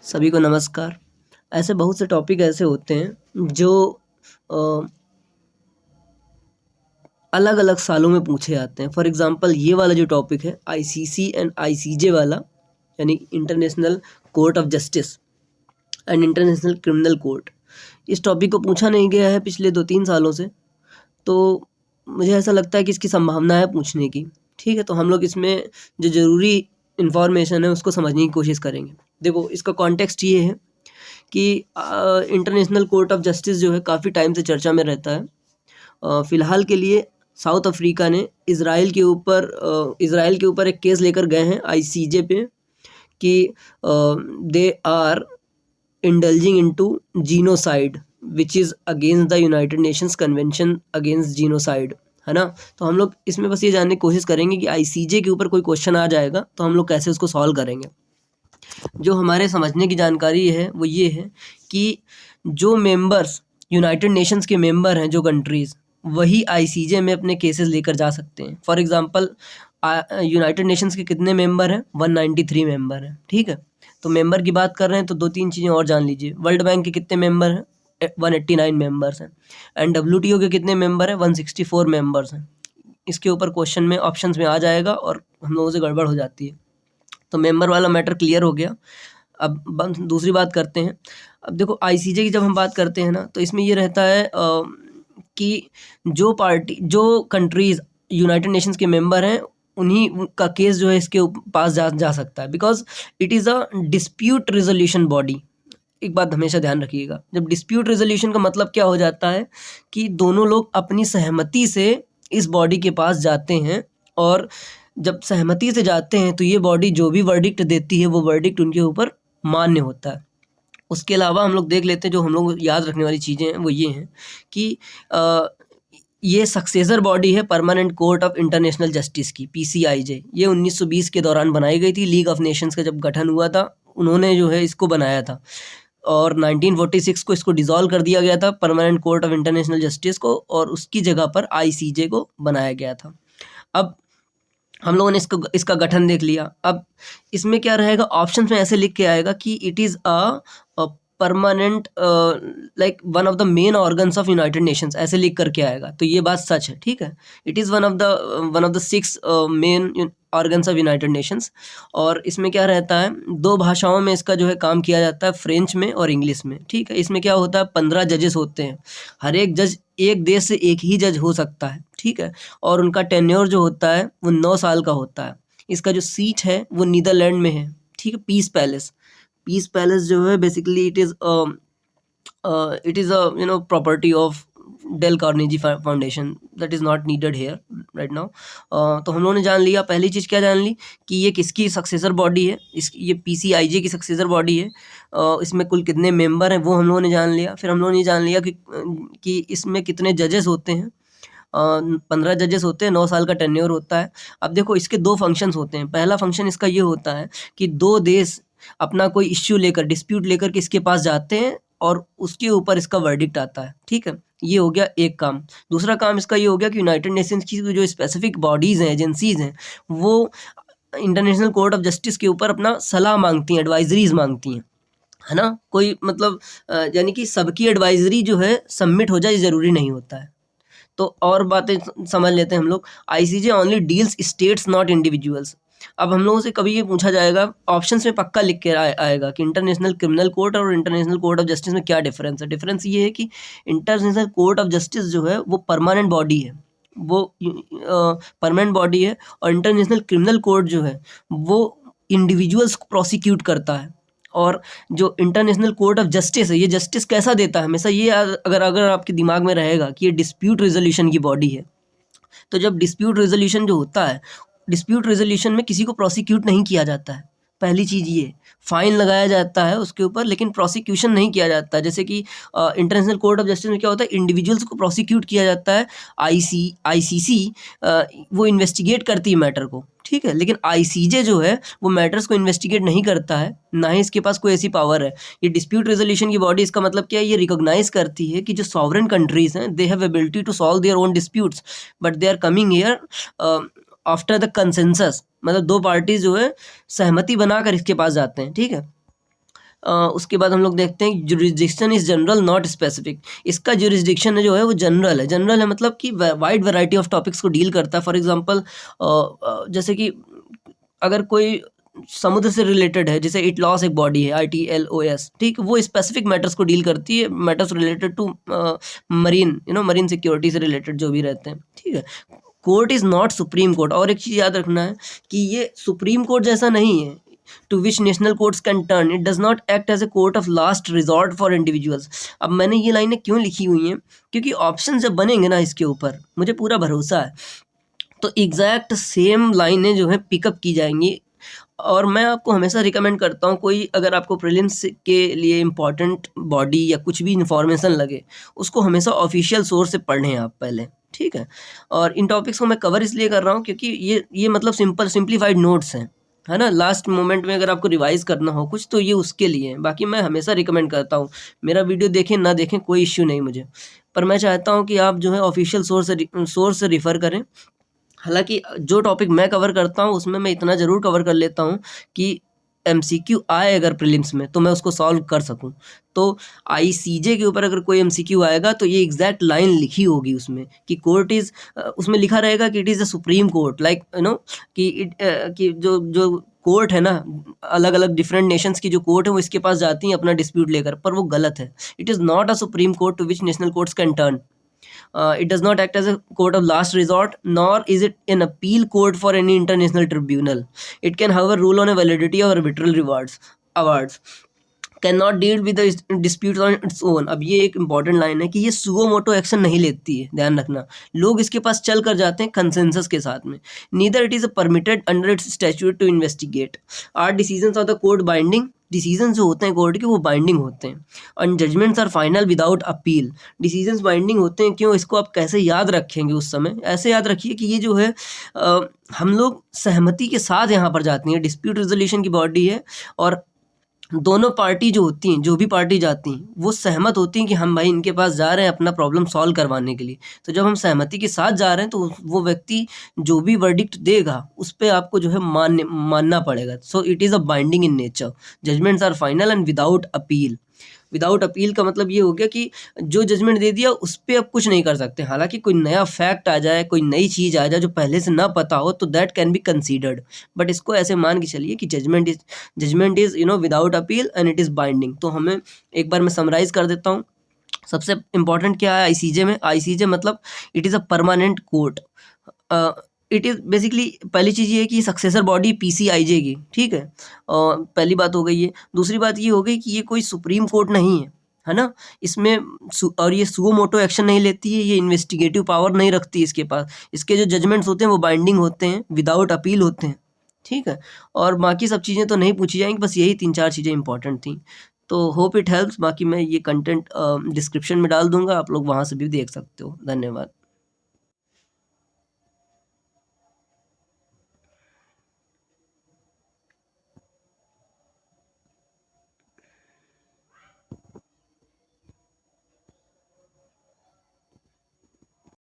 सभी को नमस्कार। ऐसे बहुत से टॉपिक ऐसे होते हैं जो अलग अलग सालों में पूछे जाते हैं। फॉर एग्जांपल ये वाला जो टॉपिक है आईसीसी एंड आईसीजे वाला, यानी international court of justice and international criminal court, इस टॉपिक को पूछा नहीं गया है पिछले 2-3 सालों से। तो मुझे ऐसा लगता है कि इसकी संभावना है पूछने की। ठीक है, तो हम लोग इसमें जो ज़रूरी इन्फॉर्मेशन है उसको समझने की कोशिश करेंगे। देखो, इसका कॉन्टेक्स्ट ये है कि इंटरनेशनल कोर्ट ऑफ जस्टिस जो है काफ़ी टाइम से चर्चा में रहता है। फ़िलहाल के लिए साउथ अफ्रीका ने इज़राइल के ऊपर एक केस लेकर गए हैं आईसीजे पे कि they are indulging into genocide which is against the United Nations convention against genocide, है ना। तो हम लोग इसमें बस ये जानने की कोशिश करेंगे कि आईसीजे के ऊपर कोई क्वेश्चन आ जाएगा तो हम लोग कैसे उसको सॉल्व करेंगे। जो हमारे समझने की जानकारी है वो ये है कि जो मेंबर्स यूनाइटेड नेशंस के मेंबर हैं, जो कंट्रीज़, वही आईसीजे में अपने केसेस लेकर जा सकते हैं। फॉर एग्जांपल यूनाइटेड नेशंस के कितने मेंबर हैं? 193 मेंबर हैं। ठीक है, तो मेंबर की बात कर रहे हैं तो 2-3 चीज़ें और जान लीजिए। वर्ल्ड बैंक के कितने मेंबर हैं? 189 मेंबर्स हैं। एंड डब्ल्यूटीओ के कितने मेंबर हैं? 164 मेंबर्स हैं। इसके ऊपर क्वेश्चन में ऑप्शंस में आ जाएगा और हम लोगों से गड़बड़ हो जाती है। तो मेंबर वाला मैटर क्लियर हो गया। अब दूसरी बात करते हैं। अब देखो, आईसीजे की जब हम बात करते हैं ना, तो इसमें ये रहता है कि जो कंट्रीज़ यूनाइटेड नेशंस के मेंबर हैं उन्हीं का केस जो है इसके पास जा सकता है, because it is a dispute resolution body. एक बात हमेशा ध्यान रखिएगा, जब डिस्प्यूट रिजोल्यूशन का मतलब क्या हो जाता है कि दोनों लोग अपनी सहमति से इस बॉडी के पास जाते हैं, और जब सहमति से जाते हैं तो ये बॉडी जो भी वर्डिक्ट देती है वो वर्डिक्ट उनके ऊपर मान्य होता है। उसके अलावा हम लोग देख लेते हैं, जो हम लोग याद रखने वाली चीज़ें हैं वो ये हैं कि ये सक्सेसर बॉडी है permanent court of international justice की, पीसीआईजे। ये 1920 के दौरान बनाई गई थी। लीग ऑफ नेशंस का जब गठन हुआ था उन्होंने जो है इसको बनाया था, और 1946 को इसको डिसॉल्व कर दिया गया था permanent court of international justice को, और उसकी जगह पर आईसीजे को बनाया गया था। अब हम लोगों ने इसका गठन देख लिया। अब इसमें क्या रहेगा, ऑप्शंस में ऐसे लिख के आएगा कि it is a permanent like one of the main organs of United Nations, ऐसे लिख करके आएगा। तो ये बात सच है, ठीक है। It is one of the 6 main organs of United Nations. और इसमें क्या रहता है, 2 भाषाओं में इसका जो है काम किया जाता है, फ्रेंच में और इंग्लिश में। ठीक है, इसमें क्या होता है, 15 जजेस होते हैं। हर एक जज एक देश से एक ही जज हो सकता है, ठीक है। और उनका टेन्योर जो होता है वो 9 साल का होता है। इसका जो सीट है वो नीदरलैंड में है, ठीक है। पीस पैलेस जो है basically it is a property of Dale Carnegie Foundation, that is not needed here right now. तो हम लोगों ने जान लिया, पहली चीज़ क्या जान ली कि ये किसकी सक्सेसर बॉडी है, ये पीसीआईजे की सक्सेसर बॉडी है। इसमें कुल कितने मेंबर हैं वो हम लोगों ने जान लिया। फिर हम लोगों ने जान लिया कि इसमें कितने जजेस होते हैं। 15 जजेस होते हैं, 9 साल का टेन्योर होता है। अब देखो, इसके 2 फंक्शंस होते हैं। पहला फंक्शन इसका ये होता है कि 2 देश अपना कोई इश्यू लेकर, डिस्प्यूट लेकर के इसके पास जाते हैं और उसके ऊपर इसका वर्डिक्ट आता है, ठीक है। ये हो गया एक काम। दूसरा काम इसका ये हो गया कि यूनाइटेड नेशंस की जो स्पेसिफिक बॉडीज़ हैं, एजेंसीज़ हैं, वो इंटरनेशनल कोर्ट ऑफ जस्टिस के ऊपर अपना सलाह मांगती हैं, एडवाइजरीज मांगती हैं, है ना। कोई मतलब यानी कि सबकी एडवाइजरी जो है सबमिट हो जाए, ये ज़रूरी नहीं होता है। तो और बातें समझ लेते हैं हम लोग। ICJ only deals states not individuals. अब हम लोगों से कभी ये पूछा जाएगा, ऑप्शंस में पक्का लिख के आएगा कि इंटरनेशनल क्रिमिनल कोर्ट और इंटरनेशनल कोर्ट ऑफ जस्टिस में क्या डिफरेंस है। डिफरेंस ये है कि इंटरनेशनल कोर्ट ऑफ जस्टिस जो है वो परमानेंट बॉडी है, वो परमानेंट बॉडी है, और इंटरनेशनल क्रिमिनल कोर्ट जो है वो इंडिविजुअल्स को प्रोसिक्यूट करता है। और जो इंटरनेशनल कोर्ट ऑफ जस्टिस है, ये जस्टिस कैसा देता है, हमेशा ये अगर आपके दिमाग में रहेगा कि ये डिस्प्यूट रेजोल्यूशन की बॉडी है। तो जब डिस्प्यूट रेजोल्यूशन जो होता है, डिस्प्यूट रेजोल्यूशन में किसी को प्रोसिक्यूट नहीं किया जाता है। पहली चीज़ ये, फाइन लगाया जाता है उसके ऊपर, लेकिन प्रोसिक्यूशन नहीं किया जाता। जैसे कि इंटरनेशनल कोर्ट ऑफ जस्टिस में क्या होता है, इंडिविजुअल्स को प्रोसिक्यूट किया जाता है। आईसीसी वो इन्वेस्टिगेट करती है मैटर को, ठीक है। लेकिन आईसीजे जो है वो मैटर्स को इन्वेस्टिगेट नहीं करता है, ना ही इसके पास कोई ऐसी पावर है। ये डिस्प्यूट रेजोल्यूशन की बॉडी, इसका मतलब क्या है, ये रिकॉग्नाइज करती है कि जो सॉवरेन कंट्रीज हैं, they have ability to solve their own disputes, but they are coming here after the consensus. मतलब 2 पार्टीज जो है सहमति बनाकर इसके पास जाते हैं, ठीक है। उसके बाद हम लोग देखते हैं jurisdiction is general not specific. इसका जुरिस्डिक्शन जो है वो जनरल है। जनरल है मतलब कि वाइड वैरायटी ऑफ टॉपिक्स को डील करता है। फॉर एग्जांपल जैसे कि अगर कोई समुद्र से रिलेटेड है, जैसे इट लॉस एक बॉडी है ITLOS, ठीक, वो स्पेसिफिक मैटर्स को डील करती है, matters related to marine marine security से रिलेटेड जो भी रहते हैं, ठीक है। Court is not supreme court. और एक चीज़ याद रखना है कि ये सुप्रीम कोर्ट जैसा नहीं है to which national courts can turn. It does not act as a court of last resort for individuals. अब मैंने ये लाइनें क्यों लिखी हुई हैं, क्योंकि ऑप्शन जब बनेंगे ना इसके ऊपर, मुझे पूरा भरोसा है, तो एग्जैक्ट सेम लाइनें जो है पिकअप की जाएंगी। और मैं आपको हमेशा रिकमेंड करता हूँ, कोई अगर आपको प्रीलिम्स के लिए इम्पॉर्टेंट बॉडी या कुछ भी इन्फॉर्मेशन लगे, उसको हमेशा ऑफिशियल सोर्स से पढ़ें आप पहले, ठीक है। और इन टॉपिक्स को मैं कवर इसलिए कर रहा हूँ क्योंकि ये मतलब सिंप्लीफाइड नोट्स हैं, है ना। लास्ट मोमेंट में अगर आपको रिवाइज करना हो कुछ तो ये उसके लिए है। बाकी मैं हमेशा रिकमेंड करता हूँ, मेरा वीडियो देखें ना देखें कोई इश्यू नहीं मुझे, पर मैं चाहता हूँ कि आप जो है ऑफिशियल सोर्स से रिफ़र करें। हालांकि जो टॉपिक मैं कवर करता हूँ उसमें मैं इतना ज़रूर कवर कर लेता हूँ कि MCQ आए अगर प्रीलिम्स में तो मैं उसको सॉल्व कर सकूं। तो ICJ के ऊपर अगर कोई MCQ आएगा तो ये एग्जैक्ट लाइन लिखी होगी उसमें कि कोर्ट इज़, उसमें लिखा रहेगा कि it is the supreme court, like कि जो कोर्ट है ना, अलग अलग डिफरेंट नेशंस की जो कोर्ट है वो इसके पास जाती हैं अपना डिस्प्यूट लेकर, पर वो गलत है। It is not a supreme court to which national courts can turn. It does not act as a court of last resort, nor is it an appeal court for any international tribunal. It can, however, rule on a validity or arbitral awards. Can not deal with the dispute on its own. अब ये एक important line है कि ये suo motu action नहीं लेती है, ध्यान रखना। लोग इसके पास चल कर जाते हैं कंसेंसस के साथ में। Neither it is permitted under its statute to investigate. Are decisions of the court binding. Decision जो होते हैं कोर्ट के वो बाइंडिंग होते हैं। And judgements are final without appeal. Decisions binding होते हैं, क्यों? इसको आप कैसे याद रखेंगे उस समय? ऐसे याद रखिए कि ये जो है हम लोग सहमति के साथ यहाँ पर जाती हैं। डिस्प्यूट रेजोल्यूशन की बॉडी है और दोनों पार्टी जो होती हैं, जो भी पार्टी जाती हैं, वो सहमत होती हैं कि हम भाई इनके पास जा रहे हैं अपना प्रॉब्लम सॉल्व करवाने के लिए। तो जब हम सहमति के साथ जा रहे हैं तो वो व्यक्ति जो भी वर्डिक्ट देगा उस पे आपको जो है मानना पड़ेगा। So it is a binding in nature. Judgements are final and without appeal. Without appeal का मतलब ये हो गया कि जो जजमेंट दे दिया उस पर अब कुछ नहीं कर सकते। हालांकि कोई नया फैक्ट आ जाए, कोई नई चीज़ आ जाए जो पहले से ना पता हो, तो that can be considered. But इसको ऐसे मान के चलिए कि judgement is without appeal and it is binding. तो हमें एक बार मैं समराइज़ कर देता हूँ। सबसे इम्पॉर्टेंट क्या है ICJ में? ICJ मतलब it is a permanent court. It is basically, पहली चीज़ ये है कि सक्सेसर बॉडी PCIJ की, ठीक है। पहली बात हो गई ये। दूसरी बात ये हो गई कि ये कोई सुप्रीम कोर्ट नहीं है ना। इसमें और ये सुओ मोटो एक्शन नहीं लेती है, ये इन्वेस्टिगेटिव पावर नहीं रखती इसके पास। इसके जो जजमेंट्स होते हैं वो बाइंडिंग होते हैं, विदाउट अपील होते हैं, ठीक है। और बाकी सब चीज़ें तो नहीं पूछी जाएंगी, बस यही 3-4 चीज़ें इंपॉर्टेंट थी। तो होप इट हेल्प्स। बाकी मैं ये कंटेंट डिस्क्रिप्शन में डाल दूंगा, आप लोग वहाँ से भी देख सकते हो। धन्यवाद।